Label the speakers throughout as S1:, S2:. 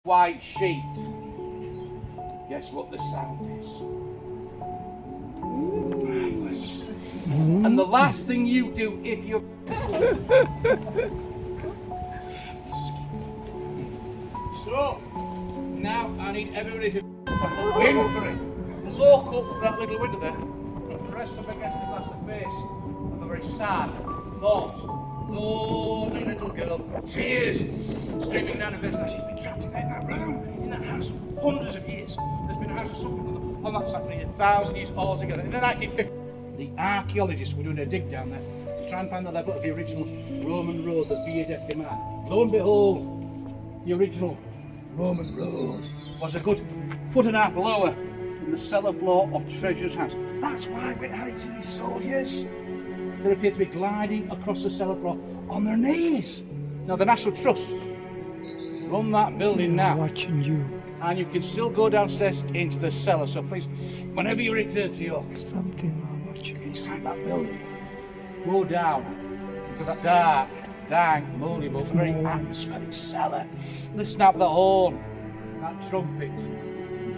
S1: white sheet. Guess what the sound is? Marvellous. And the last thing you do if you're... So, now I need everybody to win for it. Look up that little window there and press up against the glass of face of a very sad, lost, lonely little girl. Tears streaming down her face. Now she's been trapped in that room, in that house, hundreds of years. There's been a house of something on that side for 1,000 years altogether. In the 1950s, the archaeologists were doing a dig down there to try and find the level of the original Roman road that viaduct man. Lo and behold, the original Roman road was a good foot and a half lower than the cellar floor of Treasure's house. That's why we're adding to these soldiers. They appear to be gliding across the cellar floor on their knees. Now the National Trust run that building now.
S2: Watching you.
S1: And you can still go downstairs into the cellar. So please, whenever you return to York,
S2: Something I'm watching.
S1: inside that building, go down into that dark, dank, moldy, but very atmospheric cellar. Listen out for the horn, that trumpet.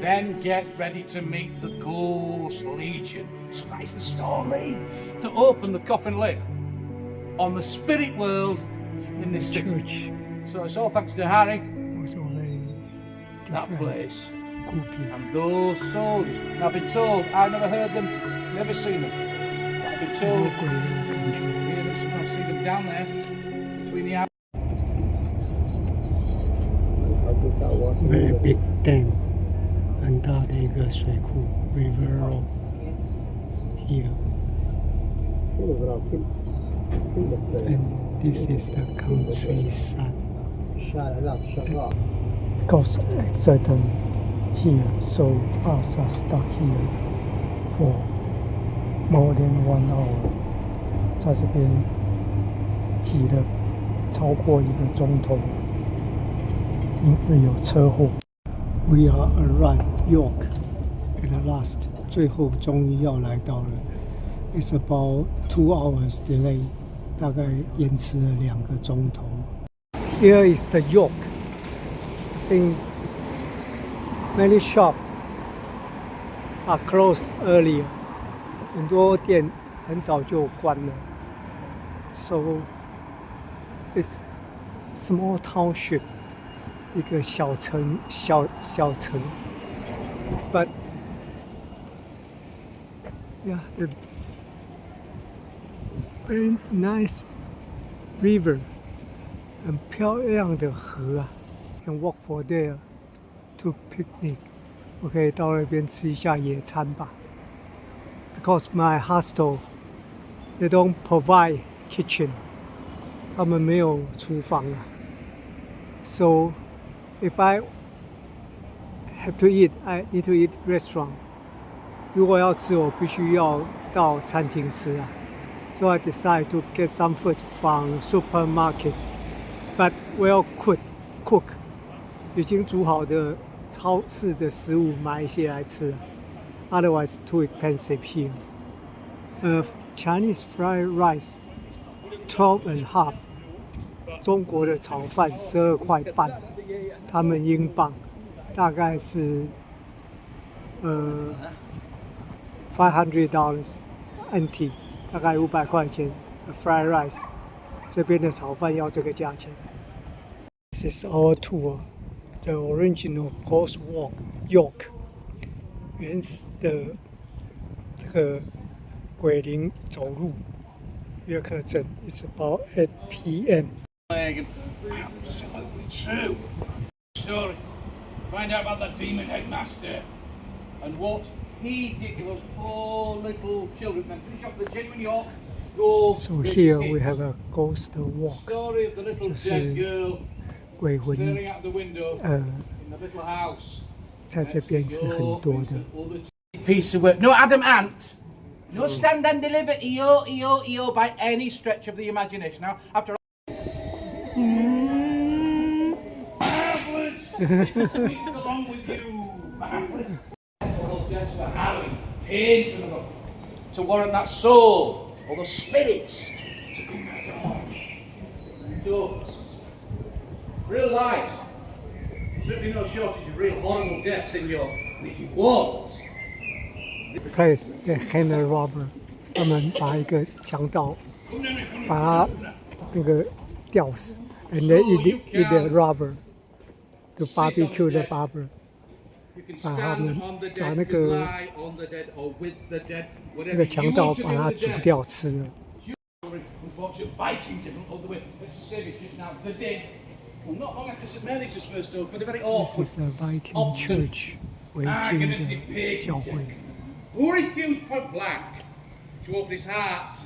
S1: Then get ready to meet the Ghost Legion. So that is the story. To open the coffin lid on the spirit world in this city.
S2: Church
S1: So it's all thanks to Harry,
S2: was already
S1: that
S2: different.
S1: place,
S2: Grouping.
S1: and those soldiers. Now, I've been told, I've never heard them, never seen them, but I've been told, I see them down there between the
S2: Very big dam， 很大的一个水库 ，River Road here. And this is the countryside. Because accident here, so us are stuck here for more than 1 hour. 在这边挤了超过1个钟头，因为有车祸。We are around York at last. 最后终于要来到了。It's about 2 hours delay. 大概延迟了2个钟头。Here is the York. I think many shops are closed earlier. 很多店很早就关了。So it's small township. 一个小城，小城。But yeah, the very nice river， 很漂亮的河啊。Can walk for there to picnic， 我可以到那边吃一下野餐吧。Because my hostel they don't provide kitchen， 他们没有厨房啊。So if I have to eat, I need to eat restaurant. 如果要吃，我必须要到餐厅吃啊。So I decide to get some food from supermarket, but well cook. 已经煮好的超市的食物买一些来吃。Otherwise, too expensive here. Chinese fried rice, 12.5. 中国的炒饭12块半，他们英镑大概是$500 NT， 大概500块钱。Fried rice， 这边的炒饭要这个价钱。This is our tour, the original Ghost Walk York， 原始的这个鬼灵走路约克镇。It's about 8 p.m.
S1: Absolutely true story. Find out about the demon headmaster and what he did to those poor little children. Then finish off the genuine York ghost.
S2: So here we have a ghost walk.
S1: Story of the little dead girl
S2: 鬼魂
S1: staring out the window in the little house.
S2: 在这边是很多的。
S1: Piece of work. No Adam Ant. No stand and deliver EO by any stretch of the imagination. Now, after marvellous! It swings along with you. Marvellous. Halloween, pain to warrant that soul or the spirits to come back to home. So, real life Certainly no shortage of real horrible deaths in your walls.
S2: Place the hand robber， 他们把一个强盗把他那个吊死 ，and then eat the robber to barbecue the barber， 把他们把那个强盗把他煮掉吃了。
S1: Unfortunate Vikings all the way. Let's say it's just now the dead. Well, not long after St Mary's was first opened, but a very awkward.
S2: This is a Viking church， 维京的教会。
S1: Who refused point blank to open his heart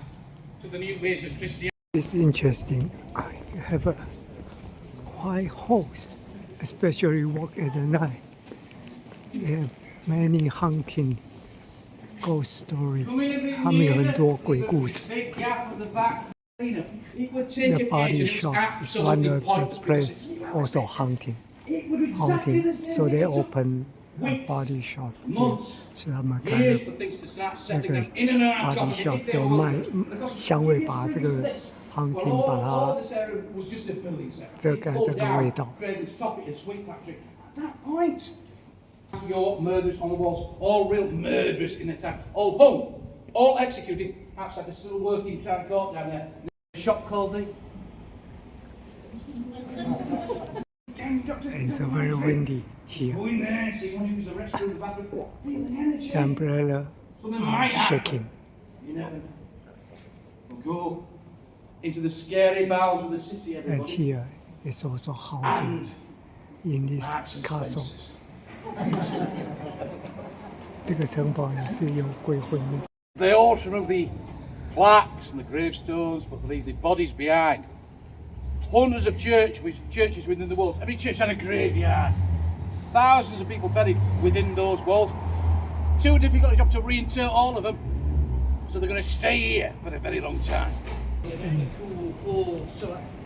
S1: to the new ways of Christianity?
S2: It's interesting. I have a white horse, especially walk at night. They have many hunting ghost story. 他们有很多鬼故事。The body shop is one of the place also hunting. So they open a body shop here. 所以他们开了那个 body shop 就卖香味，把这个 hunting 把它遮盖这个味道。
S1: Your murderers on the walls, all real murderers in the town, all hung, all executed outside the still working crown court down there. A shop called the.
S2: It's very windy here.
S1: Go in there, see one who's the restroom, the bathroom. Feel the energy.
S2: The umbrella
S1: Something might
S2: shaking.
S1: You never know. We'll go into the scary bowels of the city,
S2: And
S1: everybody.
S2: here is also haunting in this castle. 这个城堡也是有鬼魂的。
S1: They also remove the plaques and the gravestones, but leave the bodies behind. Hundreds of churches within the walls. Every church had a graveyard. Thousands of people buried within those walls. Too difficult a job to reinter all of them, so they're going to stay here for a very long time.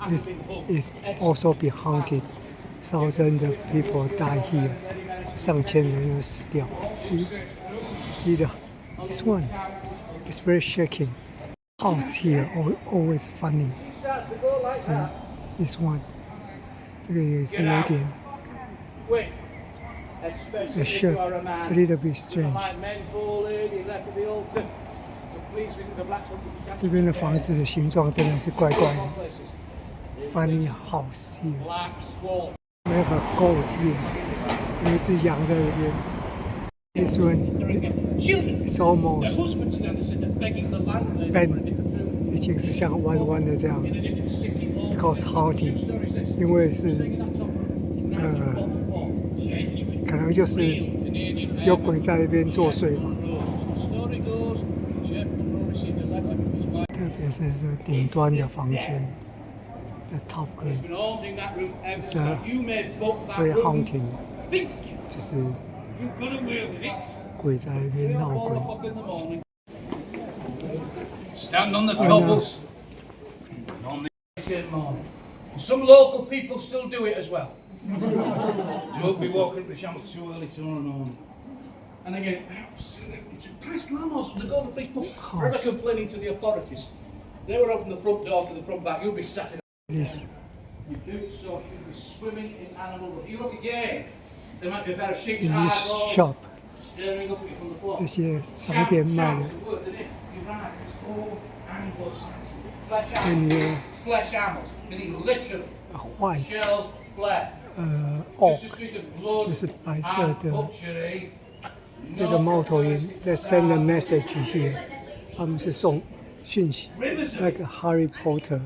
S2: This is also be haunted. Thousands of people die here. 上千人又死掉。See this one. It's very shaking. House here always funny. See this one. 这个也是有点 the shape a little bit strange. 这边的房子的形状真的是怪怪的。Funny house here. We have a goat here. 有一只羊在这边。This one is almost bent， 已经是像弯弯的这样。Because haunting， 因为是可能就是有鬼在那边作祟吧。特别是这顶端的房间。The top room is very haunting， 就是鬼在那边闹鬼。
S1: Stand on the cobbles. On the morning. Some local people still do it as well. Don't be walking up the shambles too early tomorrow morning. And again, absolutely, past landlords, the golden people forever complaining to the authorities. They would open the front door to the front back. You'll be sat in.
S2: Yes.
S1: You do so, you'll be swimming in animal. You look again. There might be a pair of sheep's
S2: In this
S1: eyes
S2: shop，
S1: staring up at you from the floor.
S2: 这些商店卖的
S1: Flesh animals, meaning literally
S2: white
S1: shells, flesh.
S2: oak，
S1: Just a street of blood
S2: 就是白色
S1: and
S2: 的
S1: butchery.
S2: 这个猫头鹰。They send a message here， 他们是送讯息，那个 Harry Potter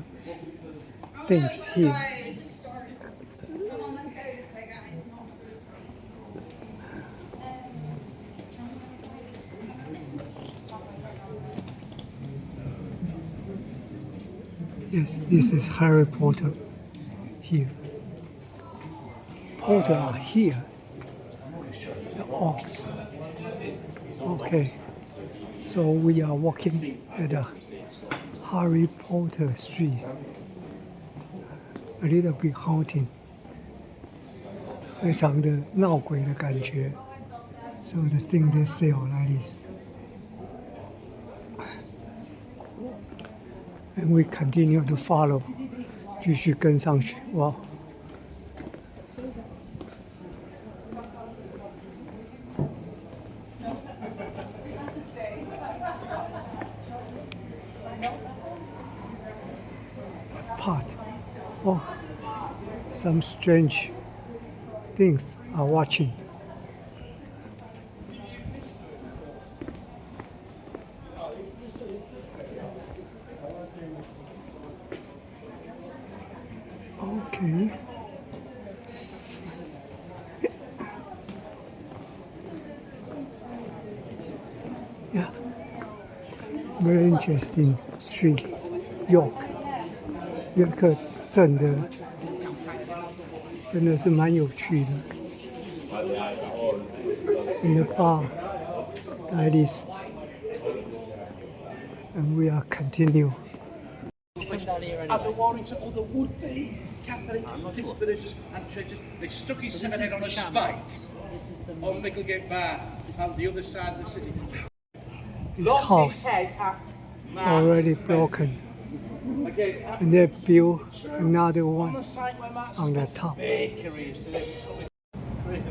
S2: things here。Yes, this is Harry Potter here. Potter are here. The ox. Okay, so we are walking at the Harry Potter street. A little bit haunting. 非常的闹鬼的感觉。So the thing they sell like this. And we continue to follow， 继续跟上去。哇！ some strange things are watching. Okay. Yeah. Very interesting street. York. 约克镇的真的是蛮有趣的。In the bar, like this, and we are continue.
S1: As a warning to other would-be Catholic conspirators and traitors, they stuck his head on a spike on Micklegate Bar on the other side of the city.
S2: This house already broken, and they built another one on the top.
S1: Bakeries today.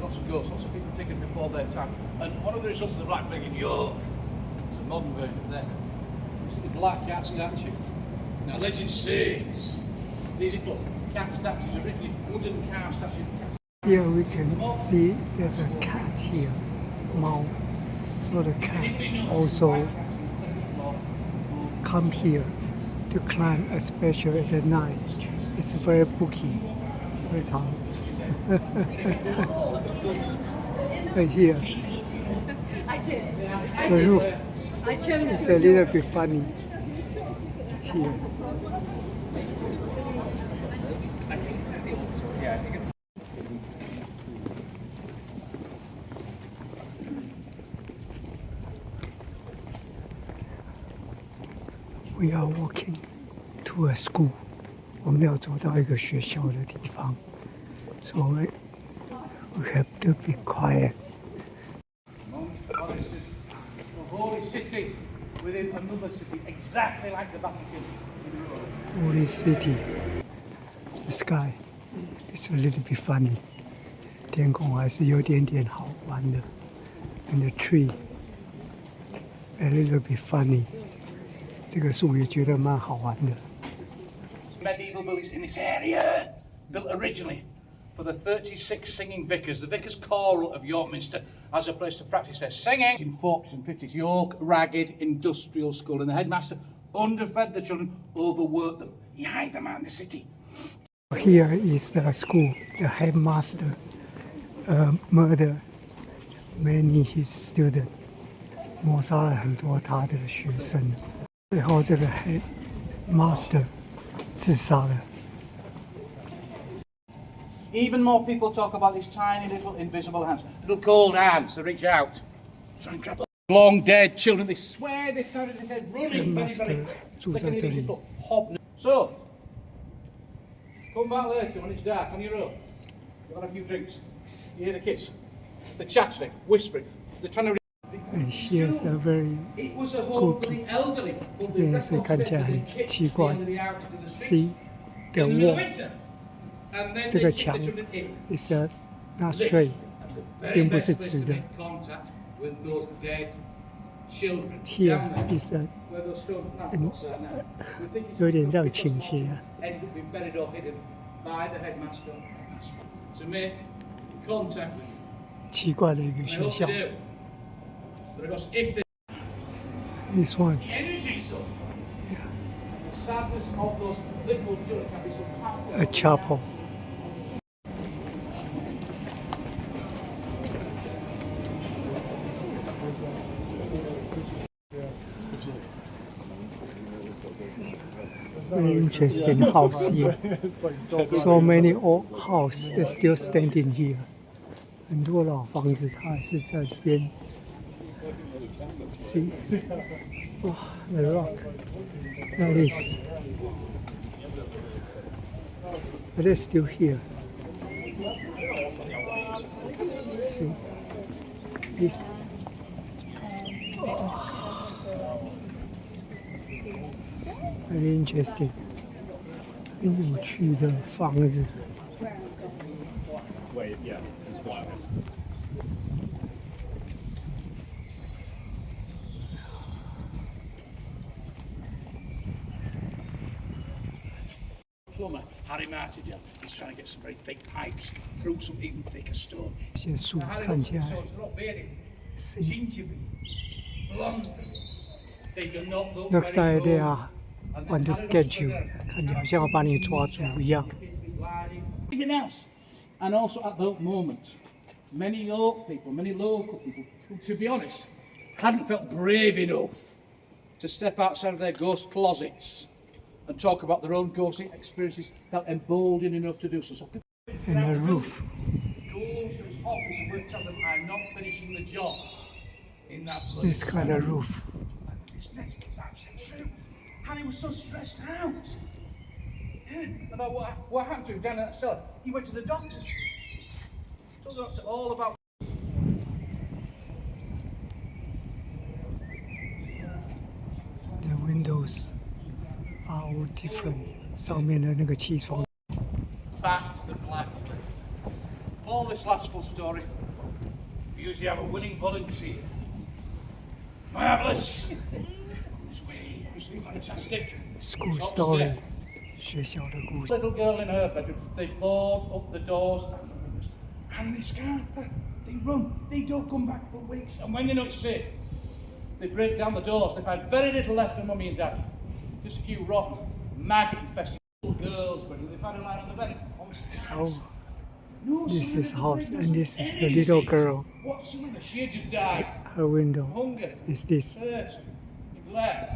S1: Lots of ghosts, lots of people taken before their time. And one of the results of the Black Plague in York is a modern version there. It's the black cat statue. Now legend says these little cat statues are originally wooden cow statues.
S2: Here we can see there's a cat here, Mao. So the cat also come here to climb, especially at the night. It's very booky, very strong. Right here, the roof is a little bit funny here. We are walking to a school. 我们要走到一个学校的地方，所以 we have to be quiet.
S1: A holy city within another city, exactly like the Vatican.
S2: Holy city. The sky is a little bit funny. 天空还是有点点好玩的。And the tree a little bit funny. 这个树也觉得蛮好玩的。
S1: Medieval buildings in this area, built originally for the 36 singing vicars, the vicars choral of York Minster, as a place to practice their singing. In 40s and 50s, York Ragged Industrial School, and the headmaster underfed the children, overworked them. He hid them out in the city.
S2: Here is the school. The headmaster murdered many his students. 谋杀了很多他的学生。最后这个 headmaster 自杀了。
S1: Even more people talk about these tiny little invisible hands, little cold hands that reach out, try and grab long dead children. They swear they sounded like they're running very, very quick. So, come back later when it's dark on your own. You've had a few drinks. You hear the kids, they're chattering, whispering. They're trying to.
S2: And she is a very cookie. 这边也是看起来很奇怪。See the wall. 这个墙 is not straight， 并不是直的。Here is a 有点这样倾斜啊。奇怪的一个学校。This one. A chapel. Very interesting house here. So many old house are still standing here. 很多老房子它还是在这边。See, oh, the rock. That is. But they're still here. See, this. Oh. Very interesting. 很有趣的房子。
S1: plumber, Harry Martindale, he's trying to get some very thick pipes through some even thicker stone.
S2: 这些树
S1: Now, Harry
S2: 看
S1: looks
S2: 起
S1: at
S2: 来
S1: the swords, they're not bearded.
S2: 是
S1: Ginger beards, blonde beards. They do not look
S2: looks
S1: very
S2: like they
S1: good.
S2: are want to get you， 看起来好像要把你抓住一样。
S1: Anything else? And also at that moment, many old people, many local people, who, to be honest, hadn't felt brave enough to step outside of their ghost closets and talk about their own ghostly experiences, felt emboldened enough to do so. So
S2: And the roof.
S1: goes to his office and work tells him, I'm not finishing the job in that bloody
S2: This kind of roof.
S1: This next bit's absolutely true. And he was so stressed out. Yeah, about what happened to him down in that cellar. He went to the doctors. Told the doctor all about.
S2: The windows are all different. 上面的那个气窗。
S1: Back to the black. All this last full story. We usually have a winning volunteer. Marvellous. It's fantastic.
S2: School
S1: Top
S2: story.
S1: step.
S2: 学校的故事。
S1: Little girl in her bedroom, they board up the doors and they scatter, they run, they don't come back for weeks, and when they know it's safe, they break down the doors, they find very little left of mummy and daddy, just a few rotten, maggot-infested little girls, but they find her lying on the bed.
S2: So this is house and this is the little girl.
S1: Whatsoever, she had just died.
S2: Her window
S1: Hunger,
S2: is this.
S1: thirst, neglect,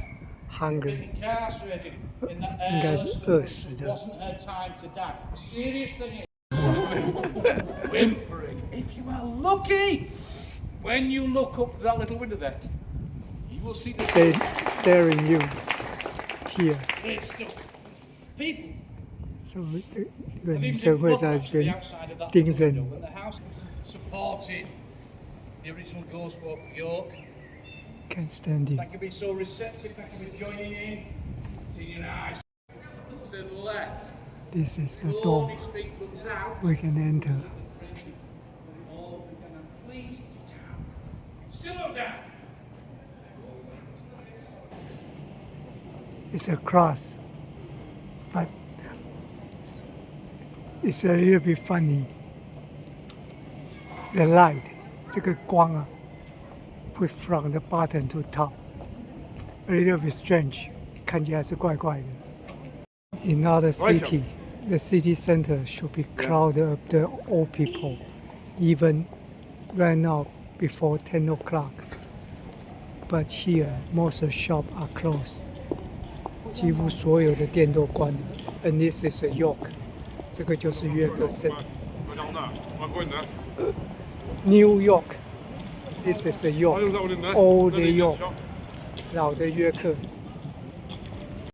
S2: Hunger.
S1: being incarcerated in that
S2: 应该是
S1: airless
S2: 饿死
S1: it
S2: 的。
S1: wasn't her time to die. Serious thing is, whimpering. If you are lucky, when you look up that little window there, you will see the
S2: They staring you here.
S1: great stuff. People
S2: So 这个
S1: have
S2: 女
S1: even
S2: 生
S1: been
S2: 会在
S1: photographs
S2: 这
S1: of the
S2: 边
S1: outside of that
S2: 盯
S1: little
S2: 着
S1: window
S2: 你。
S1: when the house supported the original ghost walk of York.
S2: Can't stand it.
S1: That can be so receptive, that can be joining in, seeing your eyes. To the left,
S2: This is the door.
S1: Lonely Street looks out.
S2: We can enter.
S1: Please, down. Still look down.
S2: It's a cross, but it's a little bit funny. The light, 这个光啊 put from the bottom to top. A little bit strange. 看起来是怪怪的。In other city, the city center should be crowded of the old people, even right now before 10 o'clock. But here, most of the shops are closed. 几乎所有的店都关了。And this is a York， 这个就是约克镇。New York， this is a York， Old York， 老的约克。